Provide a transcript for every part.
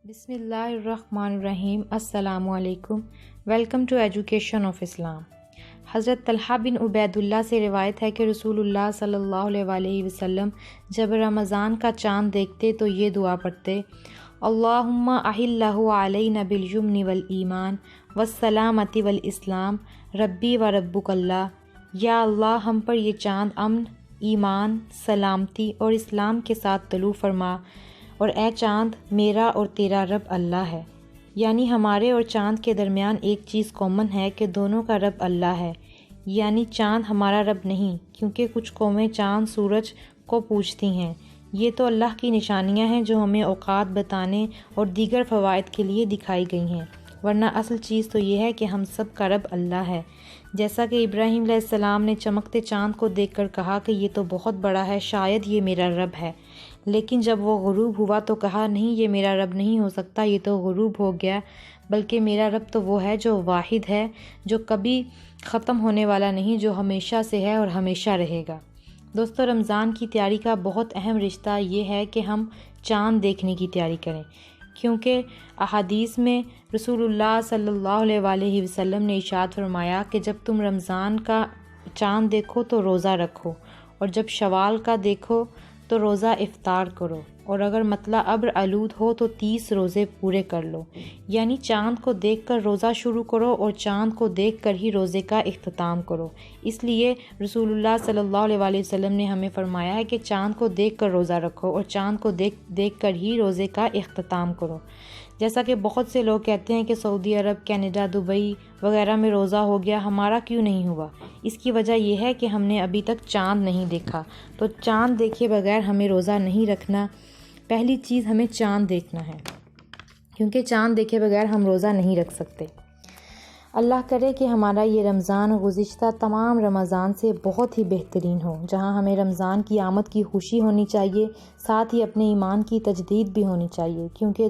بسم اللہ الرحمن الرحیم۔ السلام علیکم۔ ویلکم ٹو ایجوکیشن آف اسلام۔ حضرت طلحہ بن عبید اللہ سے روایت ہے کہ رسول اللہ صلی اللہ علیہ وسلم جب رمضان کا چاند دیکھتے تو یہ دعا پڑھتے: اللہم احلہ علینا بالیمن والایمان والسلامۃ والاسلام ربی و ربک اللہ۔ یا اللہ ہم پر یہ چاند امن، ایمان، سلامتی اور اسلام کے ساتھ طلوع فرما، اور اے چاند میرا اور تیرا رب اللہ ہے۔ یعنی ہمارے اور چاند کے درمیان ایک چیز کامن ہے کہ دونوں کا رب اللہ ہے، یعنی چاند ہمارا رب نہیں، کیونکہ کچھ قومیں چاند سورج کو پوجتی ہیں۔ یہ تو اللہ کی نشانیاں ہیں جو ہمیں اوقات بتانے اور دیگر فوائد کے لیے دکھائی گئی ہیں، ورنہ اصل چیز تو یہ ہے کہ ہم سب کا رب اللہ ہے۔ جیسا کہ ابراہیم علیہ السلام نے چمکتے چاند کو دیکھ کر کہا کہ یہ تو بہت بڑا ہے، شاید یہ میرا رب ہے، لیکن جب وہ غروب ہوا تو کہا نہیں، یہ میرا رب نہیں ہو سکتا، یہ تو غروب ہو گیا، بلکہ میرا رب تو وہ ہے جو واحد ہے، جو کبھی ختم ہونے والا نہیں، جو ہمیشہ سے ہے اور ہمیشہ رہے گا۔ دوستو، رمضان کی تیاری کا بہت اہم رشتہ یہ ہے کہ ہم چاند دیکھنے کی تیاری کریں، کیونکہ احادیث میں رسول اللہ صلی اللہ علیہ وسلم نے ارشاد فرمایا کہ جب تم رمضان کا چاند دیکھو تو روزہ رکھو، اور جب شوال کا دیکھو تو روزہ افطار کرو، اور اگر مطلع ابر آلود ہو تو 30 روزے پورے کر لو۔ یعنی چاند کو دیکھ کر روزہ شروع کرو اور چاند کو دیکھ کر ہی روزے کا اختتام کرو۔ اس لیے رسول اللہ صلی اللہ علیہ وسلم نے ہمیں فرمایا ہے کہ چاند کو دیکھ کر روزہ رکھو اور چاند کو دیکھ کر ہی روزے کا اختتام کرو۔ جیسا کہ بہت سے لوگ کہتے ہیں کہ سعودی عرب، کینیڈا، دبئی وغیرہ میں روزہ ہو گیا، ہمارا کیوں نہیں ہوا؟ اس کی وجہ یہ ہے کہ ہم نے ابھی تک چاند نہیں دیکھا۔ تو چاند دیکھے بغیر ہمیں روزہ نہیں رکھنا۔ پہلی چیز ہمیں چاند دیکھنا ہے، کیونکہ چاند دیکھے بغیر ہم روزہ نہیں رکھ سکتے۔ اللہ کرے کہ ہمارا یہ رمضان گزشتہ تمام رمضان سے بہت ہی بہترین ہو، جہاں ہمیں رمضان کی آمد کی خوشی ہونی چاہیے، ساتھ ہی اپنے ایمان کی تجدید بھی ہونی چاہیے، کیونکہ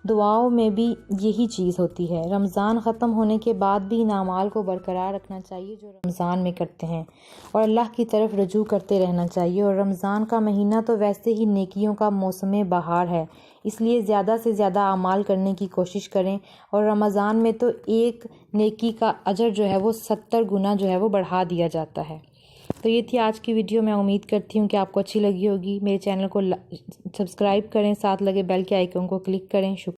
دعاؤں میں بھی یہی چیز ہوتی ہے۔ رمضان ختم ہونے کے بعد بھی ان اعمال کو برقرار رکھنا چاہیے جو رمضان میں کرتے ہیں، اور اللہ کی طرف رجوع کرتے رہنا چاہیے۔ اور رمضان کا مہینہ تو ویسے ہی نیکیوں کا موسم بہار ہے، اس لیے زیادہ سے زیادہ اعمال کرنے کی کوشش کریں، اور رمضان میں تو ایک نیکی کا اجر جو ہے وہ 70 گنا جو ہے وہ بڑھا دیا جاتا ہے۔ تو یہ تھی آج کی ویڈیو۔ میں امید کرتی ہوں کہ آپ کو اچھی لگی ہوگی۔ میرے چینل کو سبسکرائب کریں، ساتھ لگے بیل کے آئیکن کو کلک کریں۔ شکریہ۔